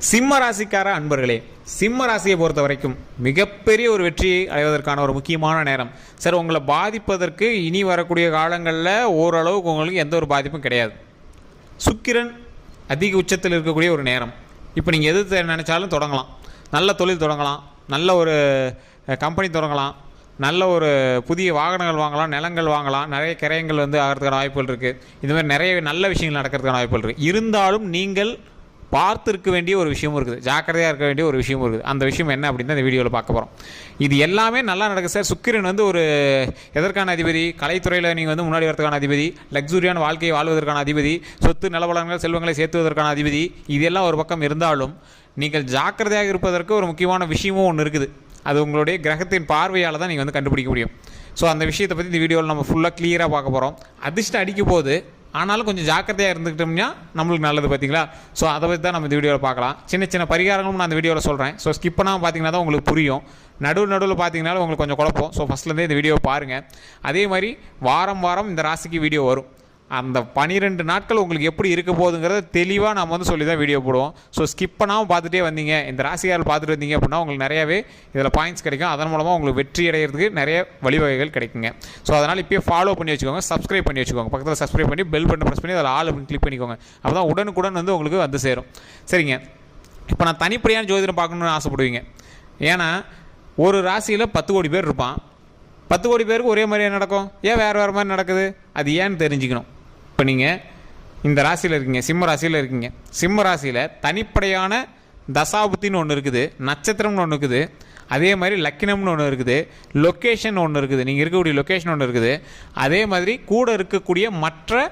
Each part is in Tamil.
சிம்ம ராசிக்கார அன்பர்களே, சிம்ம ராசியை பொறுத்த வரைக்கும் மிகப்பெரிய ஒரு வெற்றியை அடைவதற்கான ஒரு முக்கியமான நேரம். சார், உங்களை பாதிப்பதற்கு இனி வரக்கூடிய காலங்களில் ஓரளவுக்கு உங்களுக்கு எந்த ஒரு பாதிப்பும் கிடையாது. சுக்கிரன் அதிக உச்சத்தில் இருக்கக்கூடிய ஒரு நேரம். இப்போ நீங்கள் எது நினச்சாலும் தொடங்கலாம். நல்ல தொழில் தொடங்கலாம், நல்ல ஒரு கம்பெனி தொடங்கலாம், நல்ல ஒரு புதிய வாகனங்கள் வாங்கலாம், நிலங்கள் வாங்கலாம், நிறைய கிரயங்கள் ஆகிறதுக்கான வாய்ப்புகள் இருக்குது. இதுமாதிரி நிறைய நல்ல விஷயங்கள் நடக்கிறதுக்கான வாய்ப்புகள் இருக்குது. இருந்தாலும் நீங்கள் பார்த்து இருக்க வேண்டிய ஒரு விஷயமும் இருக்குது, ஜாக்கிரதையாக இருக்க வேண்டிய ஒரு விஷயமும் இருக்குது. அந்த விஷயம் என்ன அப்படின்னு தான் இந்த வீடியோவில் பார்க்க போகிறோம். இது எல்லாமே நல்லா நடக்குது சார். சுக்கிரன் ஒரு எதற்கான அதிபதி, கலைத்துறையில் நீங்கள் முன்னாடி வரதுக்கான அதிபதி, லக்ஸுரியான வாழ்க்கையை வாழ்வதற்கான அதிபதி, சொத்து நிலவளங்கள் செல்வங்களை சேர்த்துவதற்கான அதிபதி. இதெல்லாம் ஒரு பக்கம் இருந்தாலும் நீங்கள் ஜாக்கிரதையாக இருப்பதற்கு ஒரு முக்கியமான விஷயமும் ஒன்று இருக்குது. அது உங்களுடைய கிரகத்தின் பார்வையால் தான் நீங்கள் கண்டுபிடிக்க முடியும். ஸோ அந்த விஷயத்தை பற்றி இந்த வீடியோவில் நம்ம ஃபுல்லாக கிளியராக பார்க்க போகிறோம். அதிர்ஷ்டம் அடிக்கும் போது ஆனாலும் கொஞ்சம் ஜாக்கிரதையாக இருந்துக்கிட்டோம்னா நம்மளுக்கு நல்லது, பார்த்தீங்களா? ஸோ அதை பற்றி தான் நம்ம இந்த வீடியோவில் பார்க்கலாம். சின்ன சின்ன பரிகாரங்களும் நான் அந்த வீடியோவில் சொல்கிறேன். ஸோ ஸ்கிப் பண்ணாமல் பார்த்தீங்கன்னா தான் உங்களுக்கு புரியும். நடுவில் பார்த்தீங்கன்னாலும் உங்களுக்கு கொஞ்சம் குழப்பம். ஸோ ஃபஸ்ட்லேருந்தே இந்த வீடியோவை பாருங்கள். அதே மாதிரி வாரம் வாரம் இந்த ராசிக்கு வீடியோ வரும். அந்த 12 நாட்கள் உங்களுக்கு எப்படி இருக்க போகுதுங்கிறத தெளிவாக நம்ம சொல்லி தான் வீடியோ போடுவோம். ஸோ ஸ்கிப் பண்ணாமல் பார்த்துட்டே வந்தீங்க, இந்த ராசியால் பார்த்துட்டு வந்தீங்க அப்படின்னா உங்களுக்கு நிறையவே இதில் பாயிண்ட்ஸ் கிடைக்கும். அதன் மூலமாக உங்களுக்கு வெற்றி அடைகிறதுக்கு நிறைய வழிவகைகள் கிடைக்குங்க. ஸோ அதனால் இப்போயே ஃபாலோ பண்ணி வச்சுக்கோங்க, சப்ஸ்கிரைப் பண்ணி வச்சுக்கோங்க. பக்கத்தில் சப்ஸ்கிரைப் பண்ணி பெல் பட்டன் ப்ரெஸ் பண்ணி அதில் ஆல் அப்படின்னு கிளிக் பண்ணிக்கோங்க. அப்போ தான் உடனுக்குடன் உங்களுக்கு சேரும். சரிங்க, இப்போ நான் தனிப்படையான ஜோதிடம் பார்க்கணுன்னு ஆசைப்படுவீங்க. ஏன்னா ஒரு ராசியில் 10 கோடி பேர் இருப்பான். 10 கோடி பேருக்கு ஒரே மாதிரியாக நடக்கும். ஏன் வேறு மாதிரி நடக்குது? அது ஏன்னு தெரிஞ்சுக்கணும். இப்போ நீங்கள் இந்த ராசியில் இருக்கீங்க, சிம்ம ராசியில் இருக்கீங்க. சிம்ம ராசியில் தனிப்படையான தசாபுத்தின்னு ஒன்று இருக்குது, நட்சத்திரம்னு ஒன்று இருக்குது, அதே மாதிரி லக்கினம்னு ஒன்று இருக்குது, லொக்கேஷன் ஒன்று இருக்குது, நீங்கள் இருக்கக்கூடிய லொக்கேஷன் ஒன்று இருக்குது, அதே மாதிரி கூட இருக்கக்கூடிய மற்ற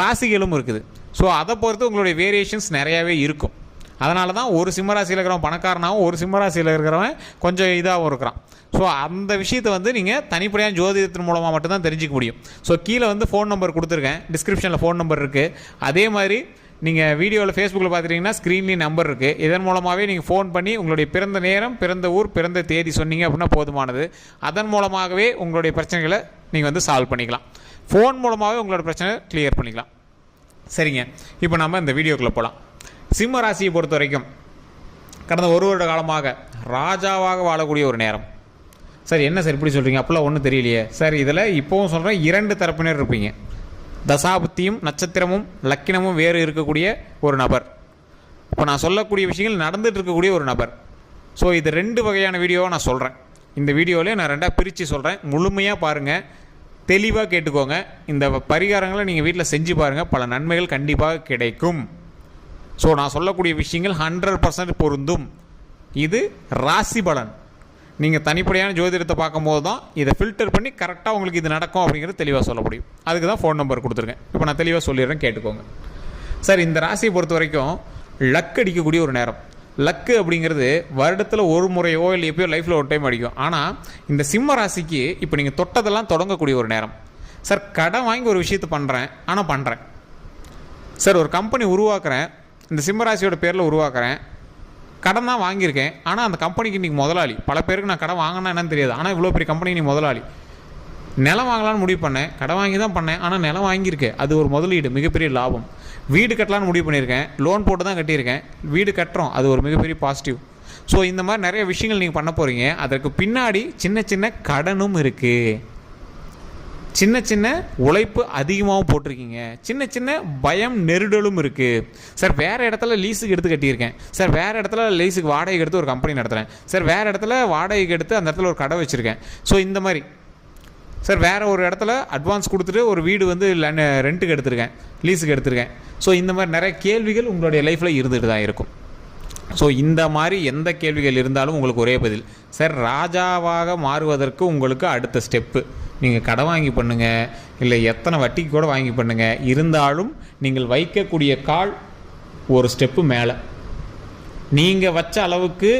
ராசிகளும் இருக்குது. ஸோ அதை பொறுத்து உங்களுடைய வேரியேஷன்ஸ் நிறையாவே இருக்கும். அதனால தான் ஒரு சிம்மராசியில் இருக்கிறவன் பணக்காரனாகவும் ஒரு சிம்மராசியில் இருக்கிறவன் கொஞ்சம் இதாகவும் இருக்கிறான். ஸோ அந்த விஷயத்தை நீங்கள் தனிப்படையான ஜோதிடத்தின் மூலமாக மட்டும்தான் தெரிஞ்சிக்க முடியும். ஸோ கீழே ஃபோன் நம்பர் கொடுத்துருக்கேன், டிஸ்கிரிப்ஷனில் ஃபோன் நம்பர் இருக்குது. அதே மாதிரி நீங்கள் வீடியோவில் ஃபேஸ்புக்கில் பார்த்துட்டிங்கன்னா ஸ்க்ரீன்லேயும் நம்பர் இருக்குது. இதன் மூலமாகவே நீங்கள் ஃபோன் பண்ணி உங்களுடைய பிறந்த நேரம், பிறந்த ஊர், பிறந்த தேதி சொன்னீங்க அப்படின்னா போதுமானது. அதன் மூலமாகவே உங்களுடைய பிரச்சனைகளை நீங்கள் சால்வ் பண்ணிக்கலாம். ஃபோன் மூலமாகவே உங்களோட பிரச்சனை கிளியர் பண்ணிக்கலாம். சரிங்க, இப்போ நம்ம இந்த வீடியோக்குள்ளே போகலாம். சிம்ம ராசியை பொறுத்த வரைக்கும் கடந்த ஒரு வருட காலமாக ராஜாவாக வாழக்கூடிய ஒரு நேரம். சார், என்ன சார் இப்படி சொல்கிறீங்க? அப்போல்லாம் ஒன்றும் தெரியலையே சார். இதில் இப்போவும் சொல்கிறேன், 2 தரப்பினர் இருப்பீங்க. தசாபுத்தியும் நட்சத்திரமும் லக்கினமும் வேறு இருக்கக்கூடிய ஒரு நபர். இப்போ நான் சொல்லக்கூடிய விஷயங்கள் நடந்துகிட்டு இருக்கக்கூடிய ஒரு நபர். ஸோ இது 2 வகையான வீடியோவை நான் சொல்கிறேன். இந்த வீடியோவிலே நான் 2ஆக பிரித்து சொல்கிறேன். முழுமையாக பாருங்கள், தெளிவாக கேட்டுக்கோங்க. இந்த பரிகாரங்களை நீங்கள் வீட்டில் செஞ்சு பாருங்கள், பல நன்மைகள் கண்டிப்பாக கிடைக்கும். ஸோ நான் சொல்லக்கூடிய விஷயங்கள் 100% பொருந்தும். இது ராசி பலன். நீங்கள் தனிப்படையான ஜோதிடத்தை பார்க்கும்போது தான் இதை ஃபில்டர் பண்ணி கரெக்டாக உங்களுக்கு இது நடக்கும் அப்படிங்கிறது தெளிவாக சொல்ல முடியும். அதுக்கு தான் ஃபோன் நம்பர் கொடுத்துருக்கேன். இப்போ நான் தெளிவாக சொல்லிடுறேன், கேட்டுக்கோங்க. சார், இந்த ராசியை பொறுத்த வரைக்கும் லக் அடிக்கக்கூடிய ஒரு நேரம். லக்கு அப்படிங்கிறது வருடத்தில் ஒரு முறையோ இல்லை எப்பயோ லைஃப்பில் ஒரு டைம் அடிக்கும். ஆனால் இந்த சிம்ம ராசிக்கு இப்போ நீங்கள் தொட்டதெல்லாம் தொடங்கக்கூடிய ஒரு நேரம். சார், கடன் வாங்கி ஒரு விஷயத்தை பண்ணுறேன், ஆனால் பண்ணுறேன். சார், ஒரு கம்பெனி உருவாக்குறேன், இந்த சிம்மராசியோட பேரில் உருவாக்குறேன், கடன் தான் வாங்கியிருக்கேன், ஆனால் அந்த கம்பெனிக்கு இன்றைக்கி முதலாளி. பல பேருக்கு நான் கடன் வாங்கினா என்னன்னு தெரியாது, ஆனால் இவ்வளோ பெரிய கம்பெனிக்கு நீ முதலாளி. நிலம் வாங்கலான்னு முடிவு பண்ணேன், கடன் வாங்கி தான் பண்ணேன், ஆனால் நிலம் வாங்கியிருக்கேன், அது ஒரு முதலீடு, மிகப்பெரிய லாபம். வீடு கட்டலான்னு முடிவு பண்ணியிருக்கேன், லோன் போட்டு தான் கட்டியிருக்கேன், வீடு கட்டுறோம், அது ஒரு மிகப்பெரிய பாசிட்டிவ். ஸோ இந்த மாதிரி நிறைய விஷயங்கள் நீங்கள் பண்ண போகிறீங்க. அதற்கு பின்னாடி சின்ன சின்ன கடனும் இருக்குது, சின்ன சின்ன உழைப்பு அதிகமாகவும் போட்டிருக்கீங்க, சின்ன சின்ன பயம் நெருடலும் இருக்குது. சார், வேறு இடத்துல லீஸுக்கு எடுத்து கட்டியிருக்கேன், சார் வேறு இடத்துல லீஸுக்கு வாடகைக்கு எடுத்து ஒரு கம்பெனி நடத்துகிறேன், சார் வேறு இடத்துல வாடகைக்கு எடுத்து அந்த இடத்துல ஒரு கடை வச்சுருக்கேன். ஸோ இந்த மாதிரி சார் வேறு ஒரு இடத்துல அட்வான்ஸ் கொடுத்துட்டு ஒரு வீடு ரெண்ட்டுக்கு எடுத்திருக்கேன், லீஸுக்கு எடுத்திருக்கேன். ஸோ இந்த மாதிரி நிறைய கேள்விகள் உங்களுடைய லைஃப்பில் இருந்துகிட்டு தான் இருக்கும். ஸோ இந்த மாதிரி எந்த கேள்விகள் இருந்தாலும் உங்களுக்கு ஒரே பதில். சார், ராஜாவாக மாறுவதற்கு உங்களுக்கு அடுத்த ஸ்டெப்பு, நீங்கள் கடன் வாங்கி பண்ணுங்கள், இல்லை எத்தனை வட்டிக்கு கூட வாங்கி பண்ணுங்கள். இருந்தாலும் நீங்கள் வைக்கக்கூடிய கால் ஒரு ஸ்டெப்பு மேலே. நீங்கள் வச்ச அளவுக்கு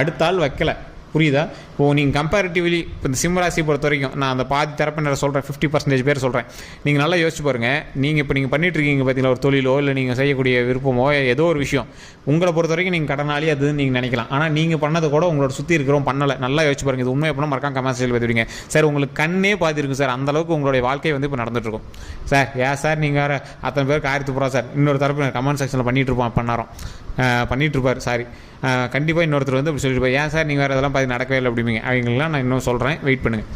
அடுத்த ஆள் வைக்கலை, புரியுதா? நீங்கள் கம்பேரிட்டிவ்லி இப்போ இந்த சிம்ம ராசியை பொறுத்த வரைக்கும் நான் அந்த பாதி தரப்பினரை சொல்கிறேன், 50% பேர் சொல்கிறேன். நீங்கள் நல்லா யோசிச்சு பாருங்கள். நீங்கள் இப்போ நீங்கள் பண்ணிகிட்ருக்கீங்க பார்த்தீங்களா, ஒரு தொழிலோ இல்லை நீங்கள் செய்யக்கூடிய விருப்பமோ ஏதோ ஒரு விஷயம், உங்களை பொறுத்த வரைக்கும் நீங்கள் கடனாளி அதுன்னு நீங்கள் நினைக்கலாம். ஆனால் நீங்கள் பண்ணது கூட உங்களோட சுற்றி இருக்கிறோம் பண்ணலை. நல்லா யோசிச்சு பாருங்கள். இது உண்மை எப்படின்னா மறக்காம கமெண்ட் செக்ஷனில் பார்த்துவிடுங்க. சார் உங்களுக்கு கண்ணே பாதி இருக்கும் சார், அந்தளவுக்கு உங்களுடைய வாழ்க்கை வந்து இப்போ நடந்துகிட்ருக்கும் சார். சார் நீங்கள் வேறு அத்தனை பேர் காரியத்து போகிறோம் சார், இன்னொரு தரப்பு கமெண்ட் செக்ஷனில் பண்ணிகிட்ருப்போம் பண்ணிகிட்ருப்பார் சாரி. கண்டிப்பாக இன்னொருத்தர் வந்து அப்படி சொல்லிட்டு ஏன் சார் நீங்கள் வேறு இதெல்லாம் பார்த்து நடக்கவே இல்லை அப்படிங்க. அவங்களாம் நான் இன்னும் சொல்கிறேன், வெயிட் பண்ணுங்கள்.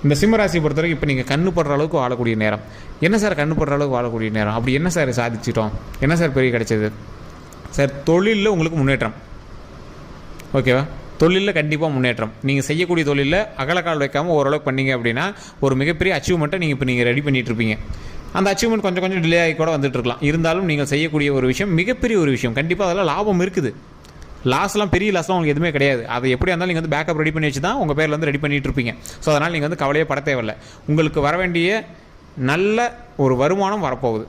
இந்த சிம்ம ராசியை பொறுத்த வரைக்கும் இப்போ நீங்கள் கண்ணு படுற அளவுக்கு வாழக்கூடிய நேரம். என்ன சார் கண்ணு படுற அளவுக்கு வாழக்கூடிய நேரம்? அப்படி என்ன சார் சாதிச்சிட்டோம், என்ன சார் பெரிய கிடைச்சது சார்? தொழிலில் உங்களுக்கு முன்னேற்றம், ஓகேவா? தொழிலில் கண்டிப்பாக முன்னேற்றம். நீங்கள் செய்யக்கூடிய தொழிலில் அகலக்கால் வைக்காமல் ஓரளவுக்கு பண்ணிங்க அப்படின்னா ஒரு மிகப்பெரிய அச்சீவ்மெண்ட்டை நீங்கள் ரெடி பண்ணிகிட்ருப்பீங்க. அந்த அச்சீவ்மெண்ட் கொஞ்சம் கொஞ்சம் டிலே ஆகி கூட வந்துட்டுருக்கலாம். இருந்தாலும் நீங்கள் செய்யக்கூடிய ஒரு விஷயம் மிகப்பெரிய ஒரு விஷயம். கண்டிப்பாக அதெல்லாம் லாபம் இருக்குது. லாஸ்லாம் பெரிய லாஸ்லாம் உங்களுக்கு எதுவுமே கிடையாது. அது எப்படி இருந்தாலும் நீங்கள் வந்து பேக்கப் ரெடி பண்ணி வச்சு தான் உங்கள் பேரில் வந்து ரெடி பண்ணிகிட்டு இருப்பீங்க. ஸோ அதனால் நீங்கள் வந்து கவலையே பட தேவையில்லை. உங்களுக்கு வர வேண்டிய நல்ல ஒரு வருமானம் வரப்போகுது.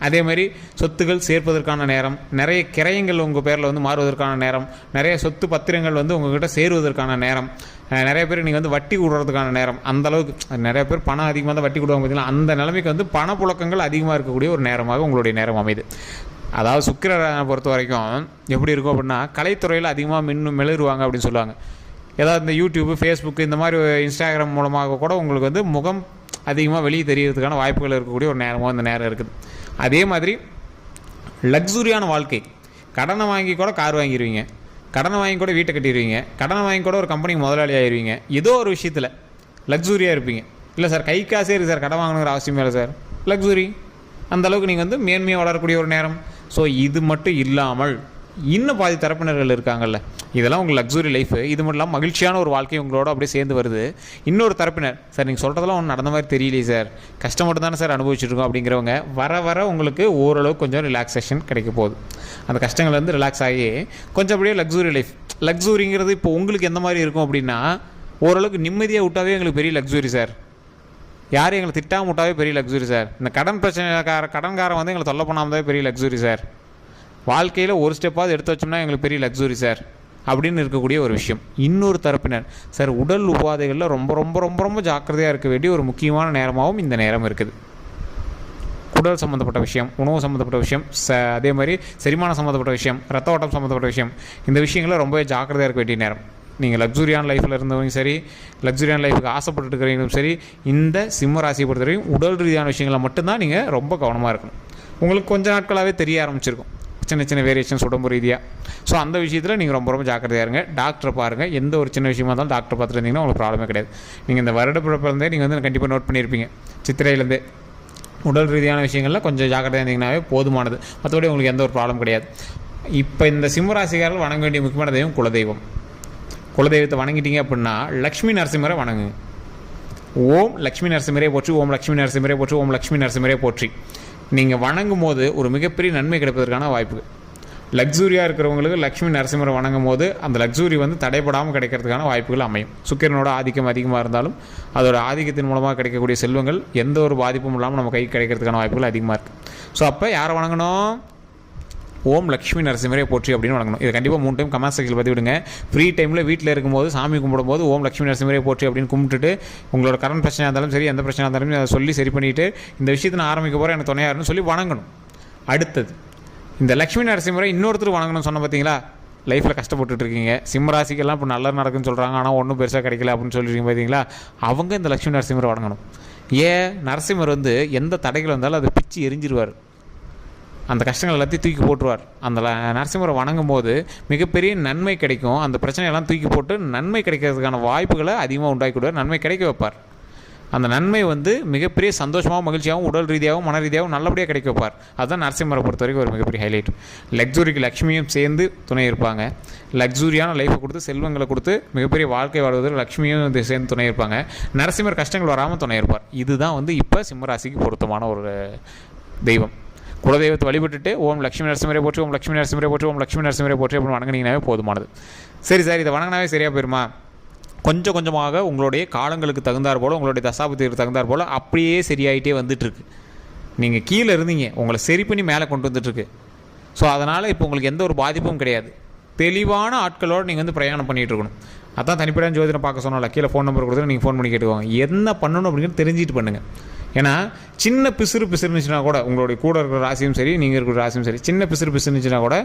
அதேமாதிரி சொத்துக்கள் சேர்ப்பதற்கான நேரம், நிறைய கிரயங்கள் உங்கள் பேரில் வந்து மாறுவதற்கான நேரம், நிறைய சொத்து பத்திரங்கள் வந்து உங்கள்கிட்ட சேருவதற்கான நேரம், நிறைய பேர் நீங்கள் வந்து வட்டி விடுறதுக்கான நேரம். அந்தளவுக்கு நிறைய பேர் பணம் அதிகமாக தான் வட்டி கொடுவாங்க பார்த்தீங்கன்னா, அந்த நிலைமைக்கு வந்து பணப்புழக்கங்கள் அதிகமாக இருக்கக்கூடிய ஒரு நேரமாக உங்களுடைய நேரம் அமையுது. அதாவது சுக்கிரனை பொறுத்த வரைக்கும் எப்படி இருக்கும் அப்படின்னா, கலைத்துறையில் அதிகமாக மிளருவாங்க அப்படின்னு சொல்லுவாங்க. ஏதாவது இந்த யூடியூப்பு, ஃபேஸ்புக்கு, இந்த மாதிரி இன்ஸ்டாகிராம் மூலமாக கூட உங்களுக்கு வந்து முகம் அதிகமாக வெளியே தெரியறதுக்கான வாய்ப்புகள் இருக்கக்கூடிய ஒரு நேரமாக இந்த நேரம் இருக்குது. அதே மாதிரி லக்ஸுரியான வாழ்க்கை, கடனை வாங்கி கூட கார் வாங்கிடுவீங்க, கடனை வாங்கி கூட வீட்டை கட்டிடுவீங்க, கடனை வாங்கி கூட ஒரு கம்பெனிக்கு முதலாளி ஆகிடுவீங்க. ஏதோ ஒரு விஷயத்தில் லக்ஸுரியாக இருப்பீங்க. இல்லை சார் கை காசே இருக்குது சார், கடன் வாங்கணுங்கிற அவசியமே இல்லை சார், லக்ஸுரி. அந்தளவுக்கு நீங்கள் வந்து மேன்மையாக வளரக்கூடிய ஒரு நேரம். ஸோ இது மட்டும் இல்லாமல் இன்னும் பாதி தரப்பினர்கள் இருக்காங்கல்ல, இதெல்லாம் உங்கள் லக்ஸுரி லைஃபு. இது மட்டும் இல்லாமல் மகிழ்ச்சியான ஒரு வாழ்க்கை உங்களோட அப்படியே சேர்ந்து வருது. இன்னொரு தரப்பினர், சார் நீங்கள் சொல்கிறதெல்லாம் ஒன்றும் நடந்த மாதிரி தெரியலையே சார், கஷ்டம் மட்டும் தானே சார் அனுபவிச்சுருக்கோம் அப்படிங்கிறவங்க வர வர உங்களுக்கு ஓரளவுக்கு கொஞ்சம் ரிலாக்ஸேஷன் கிடைக்க போகுது. அந்த கஷ்டங்கள்லேருந்து ரிலாக்ஸ் ஆகி கொஞ்சம் அப்படியே லக்ஸுரி லைஃப். லக்ஸுரிங்கிறது இப்போ உங்களுக்கு எந்த மாதிரி இருக்கும் அப்படின்னா, ஓரளவுக்கு நிம்மதியாக விட்டாவே எங்களுக்கு பெரிய லக்ஸுரி சார், யாரும் எங்களை திட்டாமல் விட்டாவே பெரிய லக்ஸுரி சார், இந்த கடன் கடன்காரன் வந்து எங்களை தொல்லை பண்ணாமல் பெரிய லக்ஸுரி சார், வாழ்க்கையில் ஒரு ஸ்டெப்பாவது எடுத்து வச்சோம்னா எங்களுக்கு பெரிய லக்ஸுரி சார் அப்படின்னு இருக்கக்கூடிய ஒரு விஷயம். இன்னொரு தரப்பினர், சார் உடல் உபாதைகளில் ரொம்ப ரொம்ப ரொம்ப ரொம்ப ஜாக்கிரதையாக இருக்க வேண்டிய ஒரு முக்கியமான நேரமாகவும் இந்த நேரம் இருக்குது. உடல் சம்மந்தப்பட்ட விஷயம், உணவு சம்மந்தப்பட்ட விஷயம், அதே மாதிரி செரிமானம் சம்மந்தப்பட்ட விஷயம், ரத்த ஓட்டம் சம்மந்தப்பட்ட விஷயம், இந்த விஷயங்களில் ரொம்பவே ஜாக்கிரதையாக இருக்க வேண்டிய நேரம். நீங்கள் லக்ஸுரியான லைஃப்பில் இருந்தவங்க சரி, லக்ஸுரியான லைஃபுக்கு ஆசைப்பட்டு இருக்கிறவங்களும் சரி, இந்த சிம்ம ராசியை பொறுத்த வரைக்கும் உடல் ரீதியான விஷயங்களை மட்டும்தான் நீங்கள் ரொம்ப கவனமாக இருக்கணும். உங்களுக்கு கொஞ்ச நாட்களாகவே தெரிய ஆரம்பிச்சிருக்கும் சின்ன சின்ன வேரியேஷன்ஸ் உடம்பு ரீதியாக. ஸோ அந்த விஷயத்தில் நீங்கள் ரொம்ப ரொம்ப ஜாக்கிரதையாக இருங்க. டாக்டரை பாருங்கள். எந்த ஒரு சின்ன விஷயமா இருந்தாலும் டாக்டர் பார்த்துட்டு இருந்தீங்கன்னா உங்களுக்கு ப்ராப்ளமே கிடையாது. நீங்கள் இந்த வருட பிறப்பிலேருந்தே நீங்கள் வந்து கண்டிப்பாக நோட் பண்ணியிருப்பீங்க, சித்திரையிலேருந்தே உடல் ரீதியான விஷயங்களில் கொஞ்சம் ஜாக்கிரதையாக இருந்தீங்கன்னாவே போதுமானது. மற்றபடி உங்களுக்கு எந்த ஒரு ப்ராப்ளம் கிடையாது. இப்போ இந்த சிம்ம ராசிக்காரர்கள் வணங்க வேண்டிய முக்கியமான தெய்வம் குலதெய்வம். குலதெய்வத்தை வணங்கிட்டீங்க அப்படின்னா லக்ஷ்மி நரசிம்மரை வணங்குங்க. ஓம் லக்ஷ்மி நரசிம்மரே போற்றி, ஓம் லக்ஷ்மி நரசிம்மரே போற்றி, ஓம் லக்ஷ்மி நரசிம்மரே போற்றி. நீங்கள் வணங்கும் போது ஒரு மிகப்பெரிய நன்மை கிடைப்பதற்கான வாய்ப்பு. லக்ஸுரியாக இருக்கிறவங்களுக்கு லக்ஷ்மி நரசிம்மரை வணங்கும் போது அந்த லக்ஸுரி வந்து தடைப்படாமல் கிடைக்கிறதுக்கான வாய்ப்புகள் அமையும். சுக்கிரனோட ஆதிக்கம் அதிகமாக இருந்தாலும் அதோட ஆதிக்கத்தின் மூலமாக கிடைக்கக்கூடிய செல்வங்கள் எந்த ஒரு பாதிப்பும் இல்லாமல் நம்ம கைக்கு கிடைக்கிறதுக்கான வாய்ப்புகள் அதிகமாக இருக்குது. ஸோ அப்போ யாரை வணங்கணும்? ஓம் லக்ஷ்மி நரசிம்மரே போற்றி அப்படின்னு வணங்கணும். இதை கண்டிப்பாக 3 டைம் கமெண்ட் செக்ஷனில் பற்றி விடுங்க. ஃப்ரீ டைமில் வீட்டில் இருக்கும்போது சாமி கும்பிடும்போது ஓம் லக்ஷ்மி நரசிம்மரே போற்றி அப்படின்னு கும்பிட்டுட்டு உங்களோட கரண்ட் பிரச்சனையாக இருந்தாலும் சரி, எந்த பிரச்சனையாக இருந்தாலும் அதை சொல்லி சரி பண்ணிவிட்டு இந்த விஷயத்தை நான் ஆரம்பிக்க போகிறேன், எனக்கு துணையாருன்னு சொல்லி வணங்கணும். அடுத்தது இந்த லக்ஷ்மி நரசிம்மரை இன்னொருத்தர் வணங்கணும்னு சொன்ன பார்த்தீங்களா, லைஃப்பில் கஷ்டப்பட்டுட்டு இருக்கீங்க, சிம்ம ராசிக்கெல்லாம் இப்போ நல்லா நடக்குன்னு சொல்கிறாங்க, ஆனால் ஒன்றும் பெருசாக கிடைக்கல அப்படின்னு சொல்லியிருக்கீங்க பார்த்தீங்களா, அவங்க இந்த லக்ஷ்மி நரசிம்மரை வணங்கணும். ஏன்? நரசிம்மர் வந்து எந்த தடைகள் வந்தாலும் அதை பிச்சு எரிஞ்சிருவார், அந்த கஷ்டங்கள் எல்லாத்தையும் தூக்கி போட்டுருவார். அந்த நரசிம்மரை வணங்கும் போது மிகப்பெரிய நன்மை கிடைக்கும். அந்த பிரச்சனையெல்லாம் தூக்கி போட்டு நன்மை கிடைக்கிறதுக்கான வாய்ப்புகளை அதிகமாக உண்டாக்கி கொடுவார், நன்மை கிடைக்க வைப்பார். அந்த நன்மை வந்து மிகப்பெரிய சந்தோஷமாகவும் மகிழ்ச்சியாகவும் உடல் ரீதியாகவும் மன ரீதியாகவும் நல்லபடியாக கிடைக்க வைப்பார். அதுதான் நரசிம்மரை பொறுத்த வரைக்கும் ஒரு மிகப்பெரிய ஹைலைட். லக்ஸுரிக்கு லக்ஷ்மியும் சேர்ந்து துணை இருப்பாங்க. லக்ஸுரியான லைஃப்பை கொடுத்து செல்வங்களை கொடுத்து மிகப்பெரிய வாழ்க்கை வாழ்வதில் லக்ஷ்மியும் சேர்ந்து துணை இருப்பாங்க. நரசிம்மர் கஷ்டங்கள் வராமல் துணை இருப்பார். இதுதான் வந்து இப்போ சிம்மராசிக்கு பொருத்தமான ஒரு தெய்வம். குலதெய்வத்தை வழிபட்டுட்டு ஓம் லக்ஷ்மி நரசிம்மரே போற்றி, ஓம் லக்ஷ்மி நரசிம்மரே போற்றி, ஓம் லக்ஷ்மி நரசிம்மரே போற்றி அப்படின்னு வணங்கினீங்கன்னாவே போதுமானது. சரி சார், இதை வணங்கினாவே சரியாக போயிருமா? கொஞ்சம் கொஞ்சமாக உங்களுடைய காலங்களுக்கு தகுந்தார் போல், உங்களுடைய தசாபுத்திற்கு தகுந்தார் போல் அப்படியே சரியாயிட்டே வந்துட்டுருக்கு. நீங்கள் கீழே இருந்தீங்க, உங்களை சரி பண்ணி மேலே கொண்டு வந்துட்டுருக்கு. ஸோ அதனால் இப்போ உங்களுக்கு எந்த ஒரு பாதிப்பும் கிடையாது. தெளிவான ஆட்களோடு நீங்கள் வந்து பிரயாணம் பண்ணிகிட்டு இருக்கணும். அதான் தனிப்படையான ஜோதிடம் பார்க்க சொன்னால கீழே ஃபோன் நம்பர் கொடுத்து நீங்கள் ஃபோன் பண்ணி கேட்டுக்கோங்க. என்ன பண்ணணும் அப்படிங்கிறது தெரிஞ்சுட்டு பண்ணுங்கள். ஏன்னா சின்ன பிசுறுச்சுன்னா கூட உங்களுடைய கூட இருக்கிற ராசியும் சரி, நீங்கள் இருக்கிற ராசியும் சரி, சின்ன பிசுறுச்சுன்னா கூட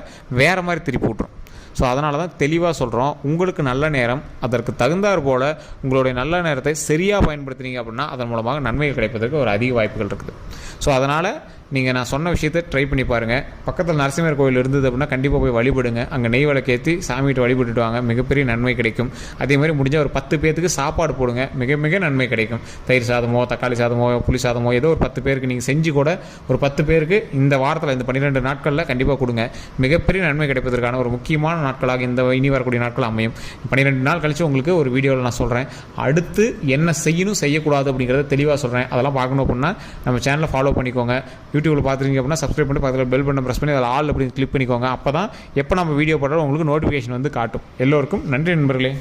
வேறு மாதிரி திருப்பி விட்ரும். ஸோ அதனால தான் தெளிவாக சொல்கிறோம், உங்களுக்கு நல்ல நேரம், அதற்கு தகுந்தாற் போல் உங்களுடைய நல்ல நேரத்தை சரியாக பயன்படுத்துனீங்க அப்படின்னா அதன் மூலமாக நன்மைகள் கிடைப்பதற்கு ஒரு அதிக வாய்ப்புகள் இருக்குது. ஸோ அதனால் நீங்கள் நான் சொன்ன விஷயத்தை ட்ரை பண்ணி பாருங்கள். பக்கத்தில் நரசிம்மர் கோயில் இருந்தது அப்படின்னா கண்டிப்பாக போய் வழிபடுங்க. அங்கே நெய் விளக்கேற்றி சாமிகிட்ட வழிபட்டுட்டு வாங்க, மிகப்பெரிய நன்மை கிடைக்கும். அதே மாதிரி முடிஞ்சால் ஒரு 10 பேருக்கு சாப்பாடு போடுங்க, மிக மிக நன்மை கிடைக்கும். தயிர் சாதமோ, தக்காளி சாதமோ, புளி சாதமோ ஏதோ ஒரு 10 பேருக்கு நீங்கள் செஞ்சு கூட ஒரு 10 பேருக்கு இந்த வாரத்தில் இந்த 12 நாட்களில் கண்டிப்பாக கொடுங்க. மிகப்பெரிய நன்மை கிடைப்பதற்கான ஒரு முக்கியமான நாட்களாக இந்த இனி வரக்கூடிய நாட்கள் அமையும். 12 நாள் கழித்து உங்களுக்கு ஒரு வீடியோவில் நான் சொல்கிறேன். அடுத்து என்ன செய்யணும் செய்யக்கூடாது அப்படிங்கிறத தெளிவாக சொல்கிறேன். அதெல்லாம் பார்க்கணும் அப்படின்னா நம்ம சேனலை ஃபாலோ பண்ணிக்கோங்க. யூடியூப்பில் பார்த்துருங்க அப்படின்னா சப்ஸ்கிரைப் பண்ணி பக்கத்தில் பெல் பட்டன் ப்ரெஸ் பண்ணி அதில் ஆல் அப்படின்னு கிளிக் பண்ணிக்கோங்க. அப்போ தான் எப்போ நம்ம வீடியோ போடுறோம் உங்களுக்கு நோட்டிஃபிகேஷன் வந்து காட்டும். எல்லோருக்கும் நன்றி நண்பர்களே.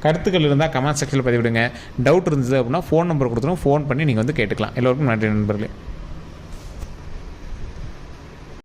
கருத்துக்கள் இருந்தால் கமெண்ட் செக்ஷனில் பதிவிடுங்க. டவுட் இருந்தது அப்படின்னா ஃபோன் நம்பர் கொடுத்துரும், ஃபோன் பண்ணி நீங்கள் வந்து கேட்டுக்கலாம். எல்லோருக்கும் நன்றி நண்பர்களே.